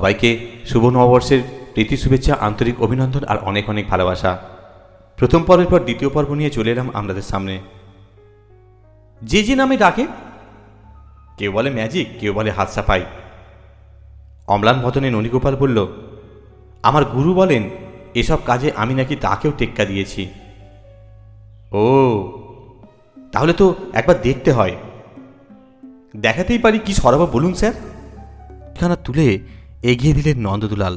সবাইকে শুভ নববর্ষের প্রীতি শুভেচ্ছা, আন্তরিক অভিনন্দন আর অনেক অনেক ভালোবাসা। প্রথম পর্বের পর দ্বিতীয় পর্ব নিয়ে চলে এলাম আপনাদের সামনে। যে যে নামে ডাকে, কেউ বলে ম্যাজিক, কেউ বলে হাত সাফাই। অম্লান বদনে ননীগোপাল বলল, আমার গুরু বলেন এসব কাজে আমি নাকি তাকেও টেক্কা দিয়েছি। ও, তাহলে তো একবার দেখতে হয়। দেখাতেই পারি কি সরাবো বলুন স্যার। খানা তুলে এগিয়ে দিলেন নন্দদুলাল।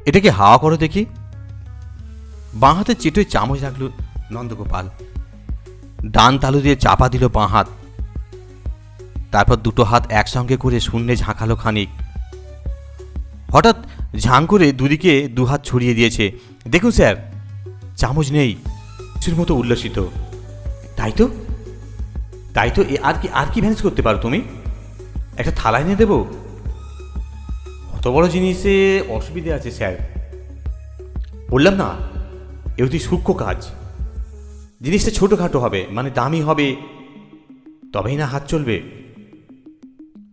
এটাকে হাওয়া করো দেখি। বাঁ হাতে চেটোয় চামচ রাখল নন্দগোপাল। ডান তালু দিয়ে চাপা দিল বাঁ হাত। তারপর দুটো হাত একসঙ্গে করে শূন্যে ঝাঁকালো খানিক। হঠাৎ ঝাঁ করে দুদিকে দুহাত ছড়িয়ে দিয়েছে। দেখুন স্যার, চামচ নেই। কিছুর মতো উল্লসিত। তাই তো আর কি ম্যানেজ করতে পারো তুমি? একটা থালা এনে দেবো? অত বড় জিনিসে অসুবিধে আছে স্যার। বললাম না, এ অতি সূক্ষ্ম কাজ। জিনিসটা ছোটোখাটো হবে, মানে দামি হবে, তবেই না হাত চলবে।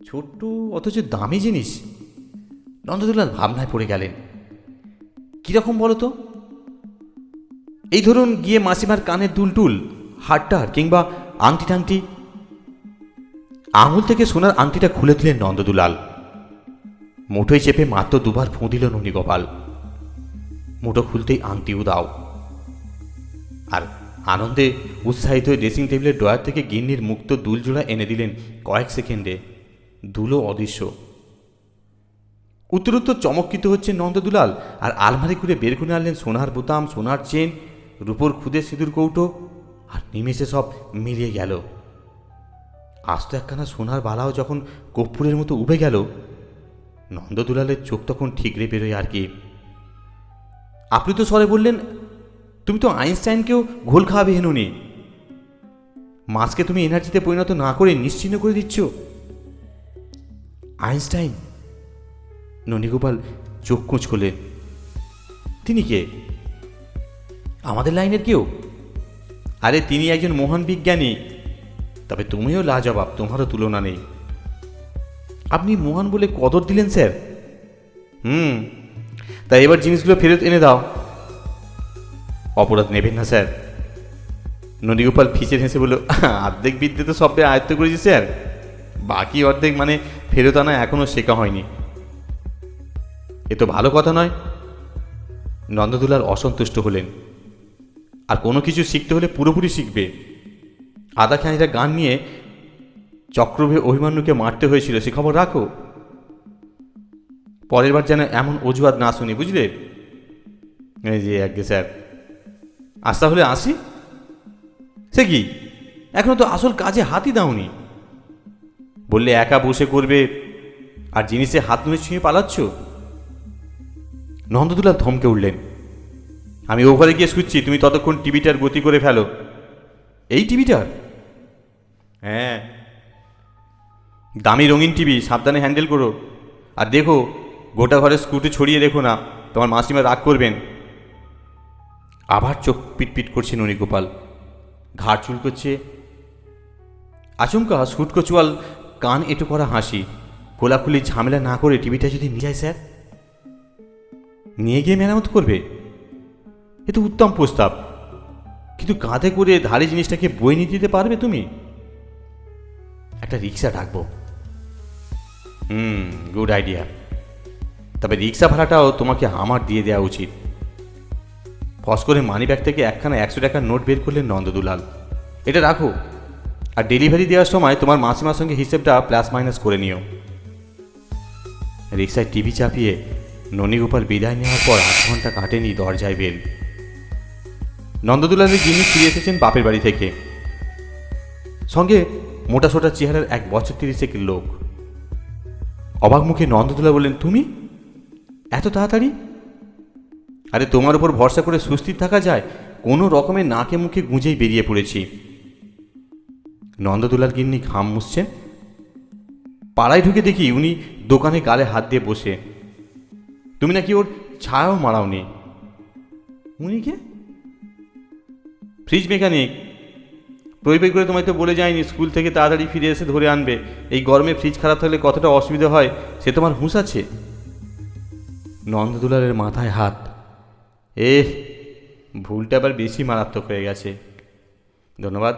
ছোট্ট অথচ দামি জিনিস। নন্দদুলাল ভাবনায় পড়ে গেলেন। কীরকম বলো তো? এই ধরুন গিয়ে মাসিমার কানের দুলটুল, হাড়টার, কিংবা আংটি টাংটি। আঙুল থেকে সোনার আংটিটা খুলে দিলেন নন্দদুলাল। মুঠোয় চেপে মাত্র দুবার ফোঁ দিল ননীগোপাল। মুঠো খুলতেই আংটি উদাও। আর আনন্দে উৎসাহিত হয়ে ড্রেসিং টেবিলের ড্রয়ার থেকে গিন্নির মুক্ত দুলজোড়া এনে দিলেন কয়েক সেকেন্ডে। দুলও অদৃশ্য। উত্তরোত্তর চমৎকৃত হচ্ছে নন্দদুলাল। আর আলমারি খুলে বের করে আনলেন সোনার বোতাম, সোনার চেন, রূপোর খুদে সিঁদুর কৌটো। আর নিমেষে সব মিলিয়ে গেল। আস্ত একখানা সোনার বালাও যখন কর্পূরের মতো উবে গেল, নন্দদুলালের চোখ তখন ঠিকরে বেরোয় আর কি। আপনি তো স্বরে বললেন, তুমি তো আইনস্টাইনকেও ঘোল খাওয়াবে হেনুনি। মাছকে তুমি এনার্জিতে পরিণত না করে নিশ্চিহ্ন করে দিচ্ছ। আইনস্টাইন? ননীগোপাল চোখ কুঁচ করলেন। তিনি কে? আমাদের লাইনের কেউ? আরে তিনি একজন মহান বিজ্ঞানী। তবে তুমিও লাজবাব, তোমারও তুলনা নেই। আপনি মহান বলে কদর দিলেন স্যার। তাই এবার জিনিসগুলো ফেরত এনে দাও। অপরাধ নেবেন না স্যার। ননীগোপাল ফিচে হেসে বলল, অর্ধেক বিদ্যে তো সবে আয়ত্ত করেছি স্যার, বাকি অর্ধেক মানে ফেরত আনা এখনো শেখা হয়নি। এ তো ভালো কথা নয়। নন্দদুলাল অসন্তুষ্ট হলেন। আর কোনো কিছু শিখতে হলে পুরোপুরি শিখবে। আধা খানিটা গান নিয়ে চক্রবে অভিমান্যুকে মারতে হয়েছিল, সে খবর রাখো। পরের বার যেন এমন অজুহাত না শুনি, বুঝলে? এই যে আজ্ঞে স্যার। আজ তাহলে আসি। সে কি, এখনো তো আসল কাজে হাতই দাওনি। বললে একা বসে করবে, আর জিনিসে হাত নুয়ে ছুঁয়ে পালাচ্ছ। নন্দদুলাল ধমকে উঠলেন। আমি ওভারে গিয়ে শুচ্ছি, তুমি ততক্ষণ টিভিটার গতি করে ফেলো। এই টিভিটার? হ্যাঁ, দামি রঙিন টিভি, সাবধানে হ্যান্ডেল করো। আর দেখো, গোটা ঘরে স্ক্রুটি ছড়িয়ে রেখো না, তোমার মাসিমা রাগ করবেন। আবার চোখ পিটপিট করছে ননীগোপাল, ঘাড় চুল করছে। আচমকা সুটকো চোয়াল, কান এঁটো করা হাসি। খোলাখুলি ঝামেলা না করে টিভিটা যদি নিয়ে যায় স্যার? নিয়ে গিয়ে মেরামত করবে? এ তো উত্তম প্রস্তাব। কিন্তু কাঁধে করে ধারে জিনিসটাকে বয়ে নিয়ে দিতে পারবে তুমি? একটা রিক্সা ডাকবো। Good idea. তবে রিক্সা ভাড়াটাও তোমাকে আমার দিয়ে দেওয়া উচিত। ফস করে মানি ব্যাগ থেকে একখানা 100 টাকার নোট বের করলেন নন্দদুলাল। এটা রাখো, আর ডেলিভারি দেওয়ার সময় তোমার মাসিমার সঙ্গে হিসেবটা প্লাস মাইনাস করে নিও। রিক্সায় টিভি চাপিয়ে ননীগোপাল বিদায় নেওয়ার পর 8 ঘন্টা কাটেনি দরজায় বেল। নন্দদুলালের গিন্নি ফিরে এসেছেন বাপের বাড়ি থেকে। সঙ্গে মোটাসোটা চেহারার 1 বছর 30 লোক। অবাক মুখে নন্দদুলাল বললেন, তুমি এত তাড়াতাড়ি? আরে তোমার উপর ভরসা করে সুস্থির থাকা যায়? কোনো রকমের নাকে মুখে গুঁজেই বেরিয়ে পড়েছি। নন্দদুলাল গিন্নি ঘাম মুছছেন। পাড়ায় ঢুকে দেখি উনি দোকানে গালে হাত দিয়ে বসে। তুমি নাকি ওর ছায়াও মারাওনি। উনি কে? Fridge mechanic. প্রইবে করে তোমায় তো বলে যায়নি স্কুল থেকে তাড়াতাড়ি ফিরে এসে ধরে আনবে। এই গরমে ফ্রিজ খারাপ থাকলে কতটা অসুবিধা হয় সে তোমার হুঁশ আছে? নন্দদুলারের মাথায় হাত। ভুলটা আবার বেশি মারাত্মক হয়ে গেছে। ধন্যবাদ।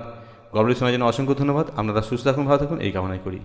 গল্পটি শোনার জন্য অসংখ্য ধন্যবাদ। আপনারা সুস্থ থাকুন, ভালো থাকুন এই কামনাই করি।